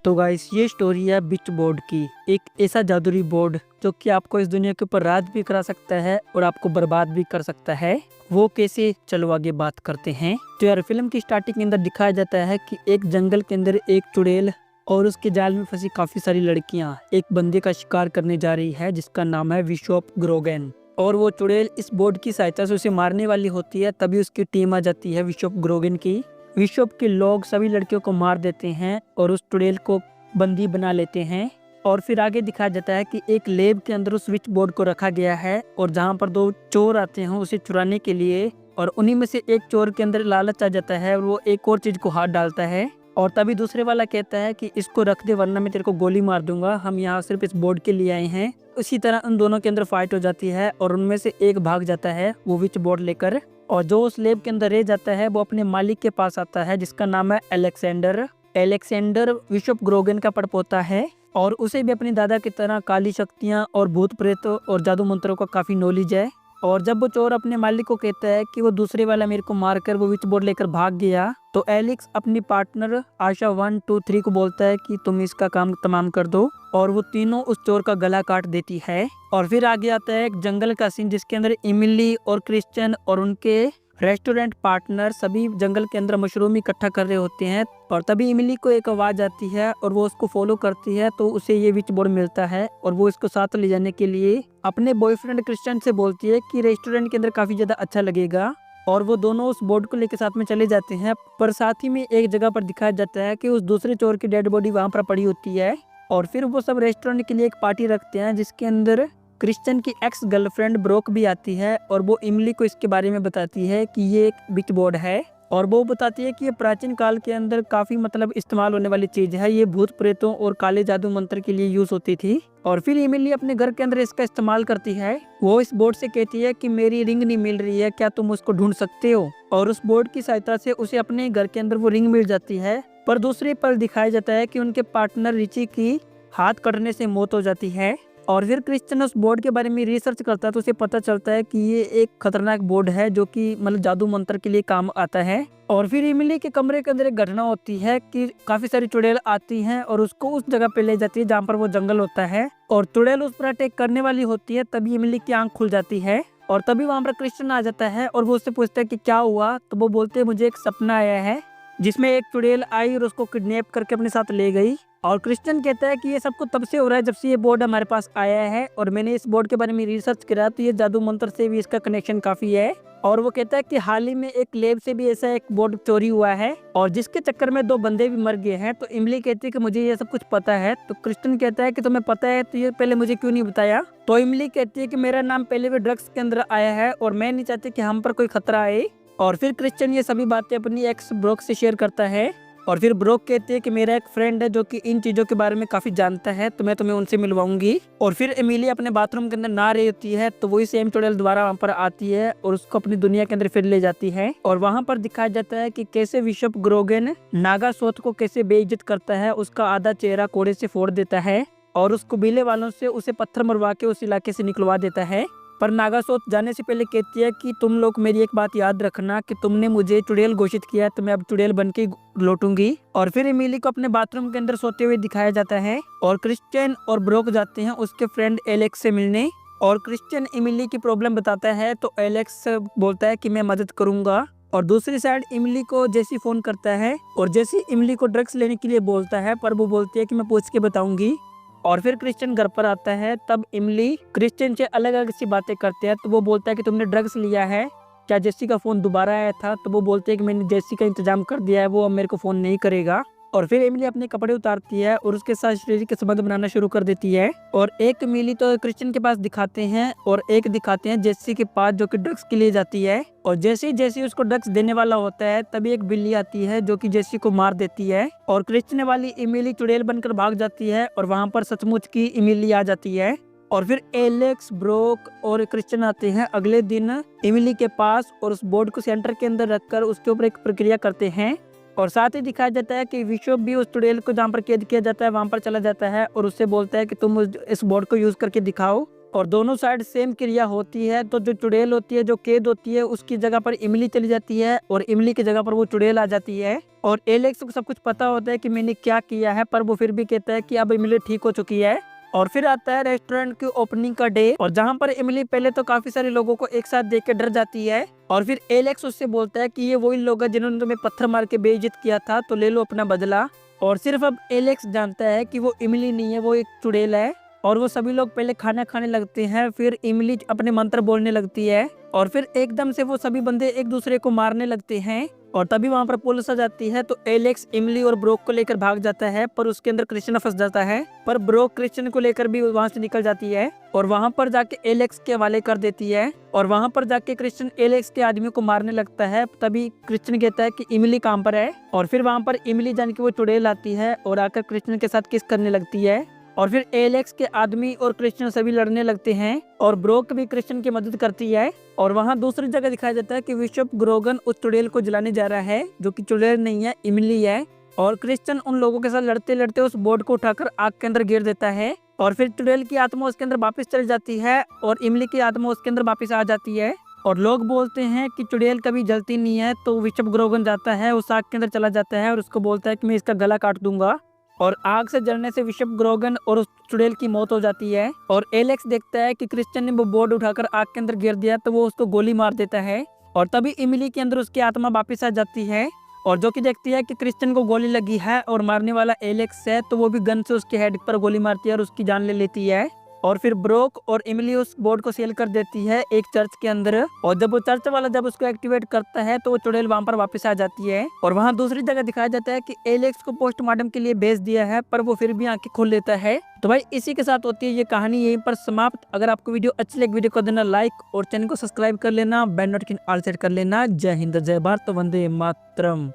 तो गाइस ये स्टोरी है बिच बोर्ड की। एक ऐसा जादुई बोर्ड जो कि आपको इस दुनिया के ऊपर राज भी करा सकता है और आपको बर्बाद भी कर सकता है। वो कैसे, चलो आगे बात करते हैं। तो यार फिल्म की स्टार्टिंग के अंदर दिखाया जाता है कि एक जंगल के अंदर एक चुड़ैल और उसके जाल में फंसी काफी सारी लड़कियां एक बंदे का शिकार करने जा रही है जिसका नाम है बिशप ग्रोगन। और वो चुड़ैल इस बोर्ड की सहायता से उसे मारने वाली होती है, तभी उसकी टीम आ जाती है बिशप ग्रोगन की। बिशप के लोग सभी लड़कियों को मार देते हैं और उस चुड़ैल को बंदी बना लेते हैं। और फिर आगे दिखाया जाता है कि एक लैब के अंदर उस स्विच बोर्ड को रखा गया है और जहाँ पर दो चोर आते हैं उसे चुराने के लिए, और उन्हीं में से एक चोर के अंदर लालच आ जाता है और वो एक और चीज को हाथ डालता है। और तभी दूसरे वाला कहता है कि इसको रख दे वरना मैं तेरे को गोली मार दूंगा, हम यहाँ सिर्फ इस बोर्ड के लिए आए हैं। उसी तरह उन दोनों के अंदर फाइट हो जाती है और उनमें से एक भाग जाता है वो विच बोर्ड लेकर, और जो उस लैब के अंदर रह जाता है वो अपने मालिक के पास आता है जिसका नाम है अलेक्जेंडर। अलेक्जेंडर बिशप ग्रोगन का पड़पोता है और उसे भी अपनी दादा की तरह काली शक्तियाँ और भूत प्रेत और जादू मंत्रों का काफी नॉलेज है। और जब वो चोर अपने मालिक को कहता है कि वो दूसरे वाला मेरे को मारकर वो विच बोर्ड लेकर भाग गया, तो एलेक्स अपनी पार्टनर आशा 1, 2, 3 को बोलता है कि तुम इसका काम तमाम कर दो, और वो तीनों उस चोर का गला काट देती है। और फिर आगे आता है एक जंगल का सीन जिसके अंदर इमिली और क्रिश्चियन और उनके रेस्टोरेंट पार्टनर सभी जंगल के अंदर मशरूम इकट्ठा कर रहे होते हैं। और तभी इमिली को एक आवाज आती है और वो उसको फॉलो करती है, तो उसे ये विच बोर्ड मिलता है और वो इसको साथ ले जाने के लिए अपने बॉयफ्रेंड क्रिश्चियन से बोलती है कि रेस्टोरेंट के अंदर काफी ज्यादा अच्छा लगेगा। और वो दोनों उस बोर्ड को लेकर साथ में चले जाते हैं, पर साथ ही में एक जगह पर दिखाया जाता है कि उस दूसरे चोर की डेड बॉडी वहां पर पड़ी होती है। और फिर वो सब रेस्टोरेंट के लिए एक पार्टी रखते हैं जिसके अंदर क्रिश्चियन की एक्स गर्लफ्रेंड ब्रोक भी आती है और वो इमली को इसके बारे में बताती है कि ये एक विच बोर्ड है। और वो बताती है कि ये प्राचीन काल के अंदर काफी इस्तेमाल होने वाली चीज है, ये भूत प्रेतों और काले जादू मंत्र के लिए यूज होती थी। और फिर इमली अपने घर के अंदर इसका इस्तेमाल करती है। वो इस बोर्ड से कहती है कि मेरी रिंग नहीं मिल रही है, क्या तुम उसको ढूंढ सकते हो। और उस बोर्ड की सहायता से उसे अपने घर के अंदर वो रिंग मिल जाती है। पर दूसरे पल दिखाया जाता है कि उनके पार्टनर रिची की हाथ कटने से मौत हो जाती है। और फिर क्रिश्चियन उस बोर्ड के बारे में रिसर्च करता है तो उसे पता चलता है कि ये एक खतरनाक बोर्ड है जो कि जादू मंत्र के लिए काम आता है। और फिर इमली के कमरे के अंदर एक घटना होती है कि काफी सारी चुड़ैल आती हैं और उसको उस जगह पे ले जाती है जहाँ पर वो जंगल होता है, और चुड़ैल उस पर अटैक करने वाली होती है। तभी इमली की आंख खुल जाती है और तभी वहाँ पर क्रिश्चियन आ जाता है और वो उससे पूछता है कि क्या हुआ। तो वो बोलते हैं मुझे एक सपना आया है जिसमें एक चुड़ैल आई और उसको किडनैप करके अपने साथ ले गई। और क्रिश्चियन कहता है कि ये सब कुछ तब से हो रहा है जब से ये बोर्ड हमारे पास आया है, और मैंने इस बोर्ड के बारे में रिसर्च करा तो ये जादू मंत्र से भी इसका कनेक्शन काफी है। और वो कहता है कि हाल ही में एक लैब से भी ऐसा एक बोर्ड चोरी हुआ है और जिसके चक्कर में 2 बंदे भी मर गए हैं। तो इमली कहती है कि मुझे ये सब कुछ पता है। तो क्रिश्चियन कहता है कि तुम्हें पता है तो ये पहले मुझे क्यों नहीं बताया। तो इमली कहती है कि मेरा नाम पहले भी ड्रग्स के अंदर आया है और मैं नहीं चाहती कि हम पर कोई खतरा आए। और फिर क्रिश्चियन ये सभी बातें अपनी एक्स ब्रोक से शेयर करता है। और फिर ब्रोक कहती है कि मेरा एक फ्रेंड है जो कि इन चीजों के बारे में काफी जानता है, तो मैं तुम्हें उनसे मिलवाऊंगी। और फिर एमिली अपने बाथरूम के अंदर नहा रही होती है तो वही सेम चुड़ैल दोबारा वहाँ पर आती है और उसको अपनी दुनिया के अंदर फिर ले जाती है। और वहाँ पर दिखाया जाता है कि कैसे बिशप ग्रोगन नागासोथ को कैसे बेइज्जत करता है, उसका आधा चेहरा कोड़े से फोड़ देता है और उसको बीले वालों से उसे पत्थर मरवा के उस इलाके से निकलवा देता है। पर नागासोथ जाने से पहले कहती है कि तुम लोग मेरी एक बात याद रखना कि तुमने मुझे चुड़ैल घोषित किया है तो मैं अब चुड़ैल बन के लौटूंगी। और फिर एमिली को अपने बाथरूम के अंदर सोते हुए दिखाया जाता है और क्रिश्चियन और ब्रोक जाते हैं उसके फ्रेंड एलेक्स से मिलने। और क्रिश्चियन एमिली की प्रॉब्लम बताता है तो एलेक्स बोलता है कि मैं मदद करूंगा। और दूसरी साइड इमली को जेसी फोन करता है और जेसी इमली को ड्रग्स लेने के लिए बोलता है, पर वो बोलती है कि मैं पूछ के बताऊंगी। और फिर क्रिश्चियन घर पर आता है, तब इमली क्रिश्चियन से अलग अलग सी बातें करते हैं। तो वो बोलता है कि तुमने ड्रग्स लिया है, क्या जेसी का फोन दोबारा आया था। तो वो बोलते हैं कि मैंने जेसी का इंतजाम कर दिया है, वो अब मेरे को फोन नहीं करेगा। और फिर इमली अपने कपड़े उतारती है और उसके साथ शारीरिक संबंध बनाना शुरू कर देती है। और एक इमली तो क्रिश्चियन के पास दिखाते हैं और एक दिखाते हैं जेसी के पास जो कि ड्रग्स के लिए जाती है। और जैसे ही जेसी उसको ड्रग्स देने वाला होता है तभी एक बिल्ली आती है जो कि जेसी को मार देती है और क्रिश्चियन वाली इमली चुड़ैल बनकर भाग जाती है और वहां पर सचमुच की इमली आ जाती है। और फिर एलेक्स, ब्रोक और क्रिश्चियन आते हैं अगले दिन इमली के पास और उस बोर्ड को सेंटर के अंदर रखकर उसके ऊपर एक प्रक्रिया करते हैं। और साथ ही दिखाया जाता है कि विशप भी उस चुड़ैल को जहाँ पर कैद किया जाता है वहां पर चला जाता है और उससे बोलता है कि तुम इस बोर्ड को यूज करके दिखाओ। और दोनों साइड सेम क्रिया होती है। तो जो चुड़ैल होती है, जो कैद होती है, उसकी जगह पर इमली चली जाती है और इमली की जगह पर वो चुड़ैल आ जाती है। और एलेक्स को सब कुछ पता होता है कि मैंने क्या किया है, पर वो फिर भी कहता है कि अब इमली ठीक हो चुकी है। और फिर आता है रेस्टोरेंट की ओपनिंग का डे, और जहाँ पर इमली पहले तो काफी सारे लोगों को एक साथ देख के डर जाती है। और फिर एलेक्स उससे बोलता है कि ये वही लोग हैं जिन्होंने तुम्हें पत्थर मार के बेइज्जत किया था, तो ले लो अपना बदला। और सिर्फ अब एलेक्स जानता है कि वो इमली नहीं है, वो एक चुड़ैल है। और वो सभी लोग पहले खाना खाने लगते हैं, फिर इमली अपने मंत्र बोलने लगती है और फिर एकदम से वो सभी बंदे एक दूसरे को मारने लगते हैं। और तभी वहाँ पर पुलिस आ जाती है, तो एलेक्स इमली और ब्रोक को लेकर भाग जाता है, पर उसके अंदर क्रिश्चियन फंस जाता है। पर ब्रोक क्रिश्चियन को लेकर भी वहाँ से निकल जाती है और वहाँ पर जाके एलेक्स के हवाले कर देती है। और वहाँ पर जाके क्रिश्चियन एलेक्स के आदमी को मारने लगता है। तभी क्रिश्चियन कहता है कि इमली कहाँ पर है, और फिर वहाँ पर इमली जान के वो चुड़ैल आती है और आकर क्रिश्चियन के साथ किस करने लगती है। और फिर एलेक्स के आदमी और क्रिश्चियन सभी लड़ने लगते हैं और ब्रोक भी क्रिश्चियन की मदद करती है। और वहाँ दूसरी जगह दिखाया जाता है कि बिशप ग्रोगन उस चुड़ैल को जलाने जा रहा है, जो कि चुड़ैल नहीं है, इमली है। और क्रिश्चियन उन लोगों के साथ लड़ते लड़ते उस बोर्ड को उठाकर आग के अंदर गिर देता है और फिर चुड़ैल की आत्मा उसके अंदर वापस चली जाती है और इमली की आत्मा उसके अंदर वापस आ जाती है। और लोग बोलते हैं कि चुड़ैल कभी जलती नहीं है, तो बिशप ग्रोगन जाता है, उस आग के अंदर चला जाता है और उसको बोलता है कि मैं इसका गला काट दूंगा। और आग से जलने से बिशप ग्रोगन और उस चुड़ैल की मौत हो जाती है। और एलेक्स देखता है कि क्रिश्चियन ने वो बोर्ड उठाकर आग के अंदर गिर दिया, तो वो उसको गोली मार देता है और तभी इमली के अंदर उसकी आत्मा वापस आ जाती है और जो कि देखती है कि क्रिश्चियन को गोली लगी है और मारने वाला एलेक्स है, तो वो भी गन से उसके हेड पर गोली मारती है और उसकी जान ले लेती है। और फिर ब्रोक और इमली उस बोर्ड को सेल कर देती है एक चर्च के अंदर, और जब वो चर्च वाला जब उसको एक्टिवेट करता है तो वो चुड़ैल वहां पर वापस आ जाती है। और वहां दूसरी जगह दिखाया जाता है कि एलेक्स को पोस्टमार्टम के लिए भेज दिया है, पर वो फिर भी आंखें खोल लेता है। तो भाई इसी के साथ होती है ये कहानी यहीं पर समाप्त। अगर आपको वीडियो अच्छी लगी, वीडियो को देना लाइक और चैनल को सब्सक्राइब कर लेना, बेल नोटिफिकेशन ऑल सेट कर लेना। जय हिंद, जय भारत, वंदे मातरम।